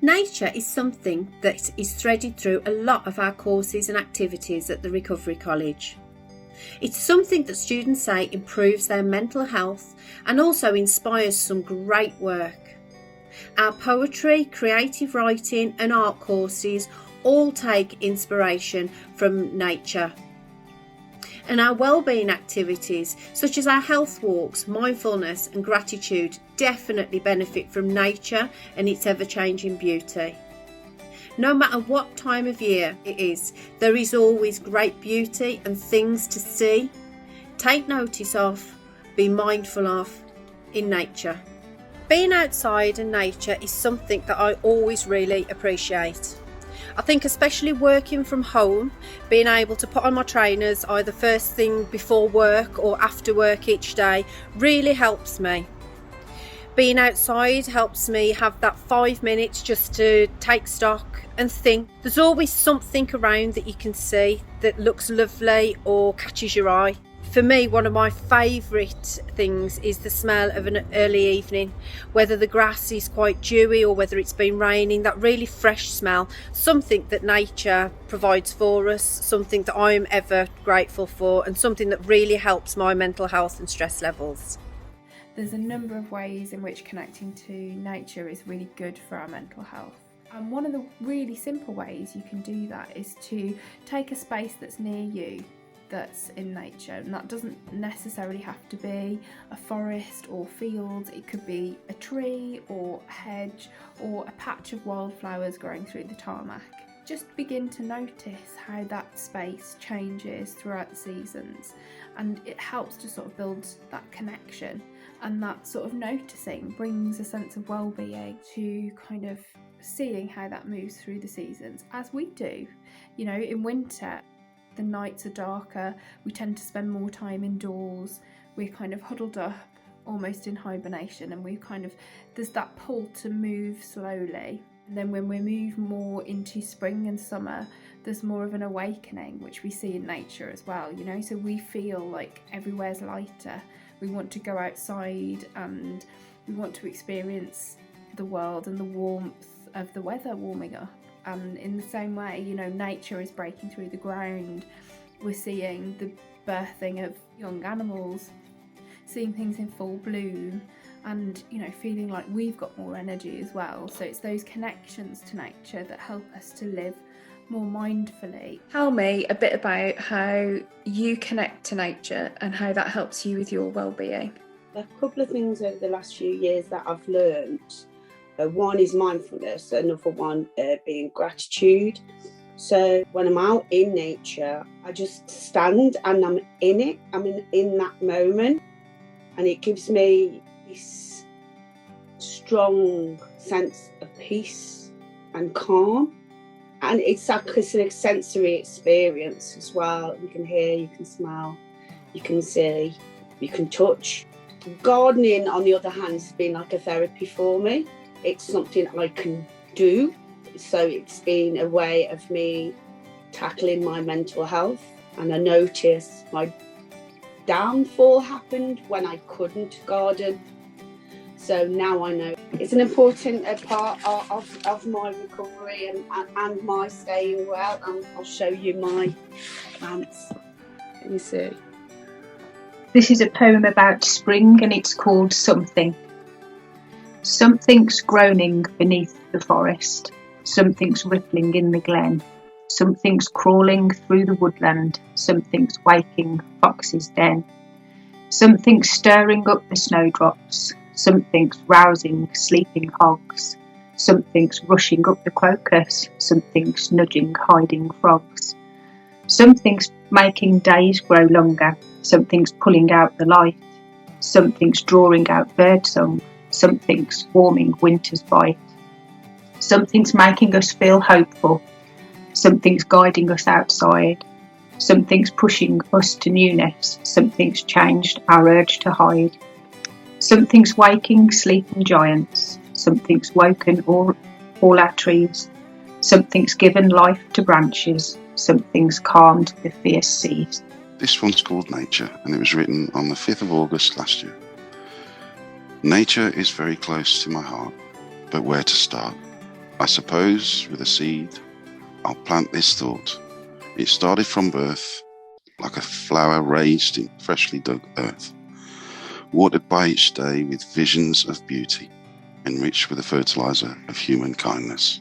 Nature is something that is threaded through a lot of our courses and activities at the Recovery College. It's something that students say improves their mental health and also inspires some great work. Our poetry, creative writing and art courses all take inspiration from nature. And our wellbeing activities, such as our health walks, mindfulness and gratitude, definitely benefit from nature and its ever-changing beauty. No matter what time of year it is, there is always great beauty and things to see, take notice of, be mindful of in nature. Being outside in nature is something that I always really appreciate. I think especially working from home, being able to put on my trainers either first thing before work or after work each day really helps me. Being outside helps me have that 5 minutes just to take stock and think. There's always something around that you can see that looks lovely or catches your eye. For me, one of my favourite things is the smell of an early evening, whether the grass is quite dewy or whether it's been raining, that really fresh smell, something that nature provides for us, something that I'm ever grateful for and something that really helps my mental health and stress levels. There's a number of ways in which connecting to nature is really good for our mental health. And one of the really simple ways you can do that is to take a space that's near you that's in nature, and that doesn't necessarily have to be a forest or field. It could be a tree or a hedge or a patch of wildflowers growing through the tarmac. Just begin to notice how that space changes throughout the seasons, and it helps to sort of build that connection, and that sort of noticing brings a sense of well-being to kind of seeing how that moves through the seasons, as we do. You know, in winter the nights are darker, we tend to spend more time indoors, we're kind of huddled up almost in hibernation, and there's that pull to move slowly. And then when we move more into spring and summer, there's more of an awakening, which we see in nature as well, you know, so we feel like everywhere's lighter. We want to go outside and we want to experience the world and the warmth of the weather warming up. And in the same way, you know, nature is breaking through the ground. We're seeing the birthing of young animals, seeing things in full bloom, and, you know, feeling like we've got more energy as well. So it's those connections to nature that help us to live more mindfully. Tell me a bit about how you connect to nature and how that helps you with your well-being. A couple of things over the last few years that I've learned. One is mindfulness, another one being gratitude. So when I'm out in nature, I just stand and I'm in it. I'm in that moment, and it gives me this strong sense of peace and calm. And it's like it's a sensory experience as well. You can hear, you can smell, you can see, you can touch. Gardening, on the other hand, has been like a therapy for me. It's something I can do, so it's been a way of me tackling my mental health. And I noticed my downfall happened when I couldn't garden. So now I know it's an important part of my recovery and my staying well. And I'll show you my plants. Can you see? This is a poem about spring, and it's called Something. Something's groaning beneath the forest, something's rippling in the glen, something's crawling through the woodland, something's waking fox's den, something's stirring up the snowdrops, something's rousing sleeping hogs, something's rushing up the crocus, something's nudging hiding frogs, something's making days grow longer, something's pulling out the light, something's drawing out birdsong, something's warming winter's bite. Something's making us feel hopeful. Something's guiding us outside. Something's pushing us to newness. Something's changed our urge to hide. Something's waking sleeping giants. Something's woken all our trees. Something's given life to branches. Something's calmed the fierce seas. This one's called Nature, and it was written on the 5th of August last year. Nature is very close to my heart, but where to start? I suppose with a seed, I'll plant this thought. It started from birth, like a flower raised in freshly dug earth, watered by each day with visions of beauty, enriched with the fertilizer of human kindness.